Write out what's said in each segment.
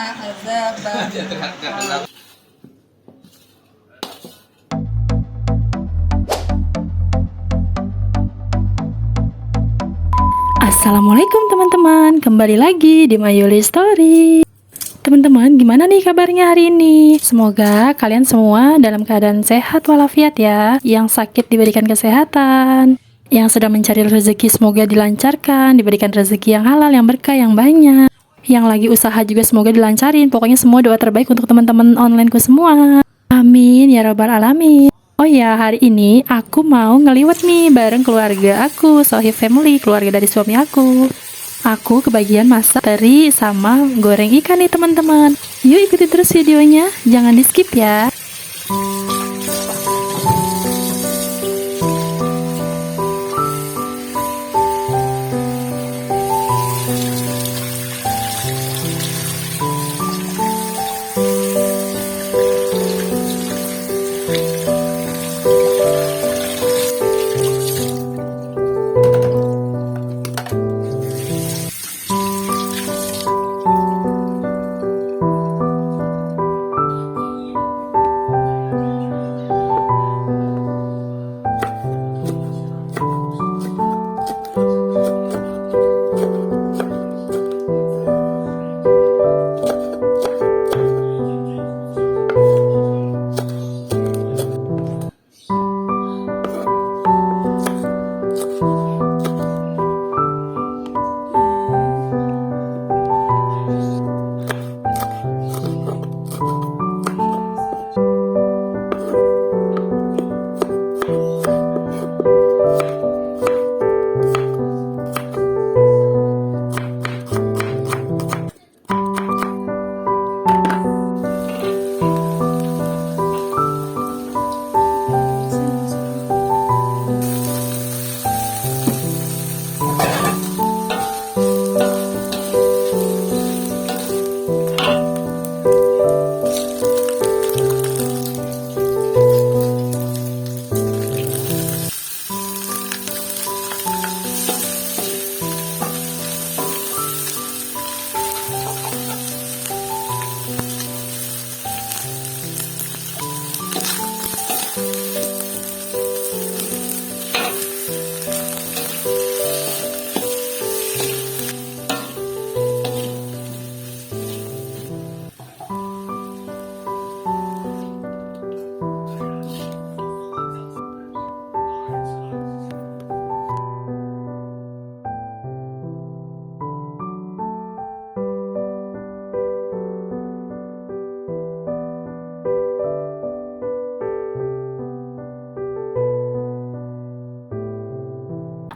Assalamualaikum teman-teman, kembali lagi di Mayuli Story. Teman-teman, gimana nih kabarnya hari ini? Semoga kalian semua dalam keadaan sehat walafiat ya. Yang sakit diberikan kesehatan, yang sedang mencari rezeki semoga dilancarkan, diberikan rezeki yang halal, yang berkah, yang banyak. Yang lagi usaha juga semoga dilancarin. Pokoknya semua doa terbaik untuk teman-teman onlineku semua. Amin ya robbal alamin. Oh ya, hari ini aku mau ngeliwat nih bareng keluarga aku, Sohib Family, keluarga dari suami aku. Aku kebagian masak teri sama goreng ikan nih teman-teman. Yuk ikuti terus videonya, jangan di skip ya.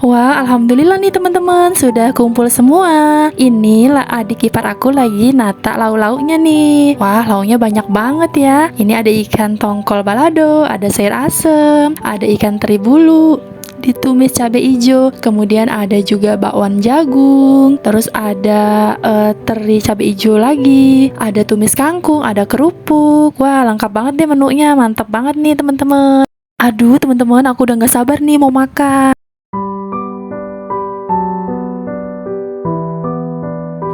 Wah, alhamdulillah nih teman-teman, sudah kumpul semua. Inilah adik ipar aku lagi nata lauk-lauknya nih. Wah, lauknya banyak banget ya. Ini ada ikan tongkol balado, ada sayur asem, ada ikan teri bulu ditumis cabai hijau, kemudian ada juga bakwan jagung, terus ada teri cabai hijau lagi, ada tumis kangkung, ada kerupuk. Wah, lengkap banget deh menunya, mantap banget nih teman-teman. Aduh teman-teman, aku udah gak sabar nih mau makan.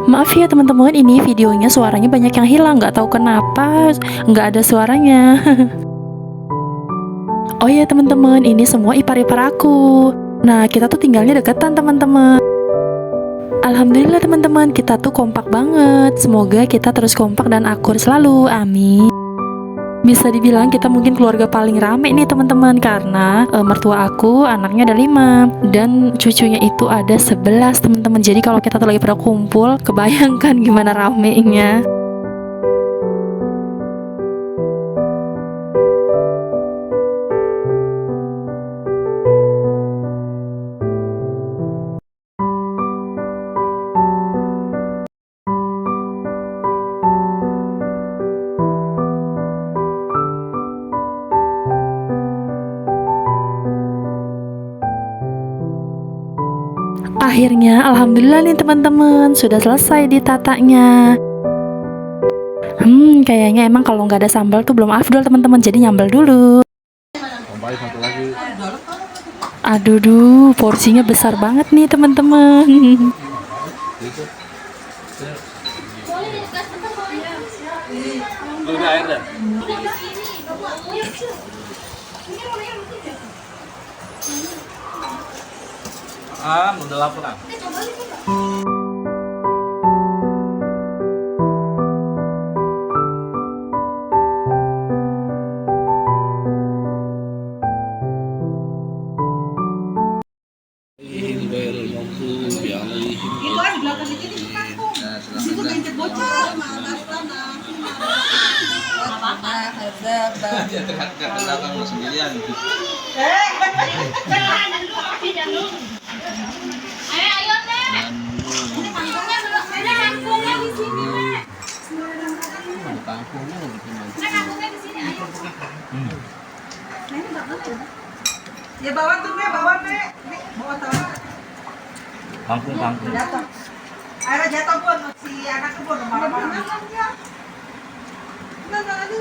Maaf ya teman-teman, ini videonya suaranya banyak yang hilang, nggak tahu kenapa nggak ada suaranya. Oh ya teman-teman, ini semua ipar-ipar aku. Nah, kita tuh tinggalnya deketan teman-teman. Alhamdulillah teman-teman, kita tuh kompak banget. Semoga kita terus kompak dan akur selalu, amin. Bisa dibilang kita mungkin keluarga paling rame nih teman-teman, karena mertua aku anaknya ada 5 dan cucunya itu ada 11 teman-teman. Jadi kalau kita tuh lagi pada kumpul, kebayangkan gimana ramenya. Akhirnya alhamdulillah nih teman-teman, sudah selesai ditatanya. Kayaknya emang kalau nggak ada sambal tuh belum afdol teman-teman, jadi nyambel dulu. Aduh, porsinya besar banget nih teman-teman. Udah air dah. Udah lapar ah. Itu ada di belakang itu kampung. Di situ gencet bocor, dari tanah. Apa-apa. Belakang lo sendirian. Ayo, Nek. Ini panggungnya belum. Ada panggungnya di sini, Nek. Kampungnya gitu nanti. Nek, panggungnya di sini, ayo. Nah, ini bawa ya? Ya bawa tuh, Nek, bawa, Nek. Nek, bawa tahu. Kampung. Jatuh. Akhirnya jatuh pun si anak kebun marah-marah. Enggak ada.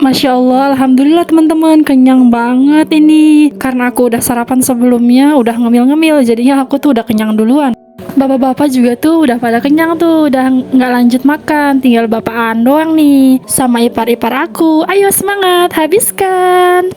Masya Allah, Alhamdulillah teman-teman, kenyang banget ini. Karena aku udah sarapan sebelumnya, udah ngemil-ngemil, jadinya aku tuh udah kenyang duluan. Bapak-bapak juga tuh udah pada kenyang tuh, udah nggak lanjut makan. Tinggal bapaan doang nih, sama ipar-ipar aku. Ayo semangat, habiskan.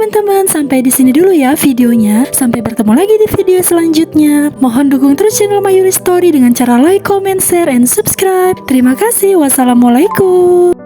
teman-teman, sampai di sini dulu ya videonya. Sampai bertemu lagi di video selanjutnya. Mohon dukung terus channel Mayuri Story dengan cara like, comment, share, and subscribe. Terima kasih. Wassalamualaikum.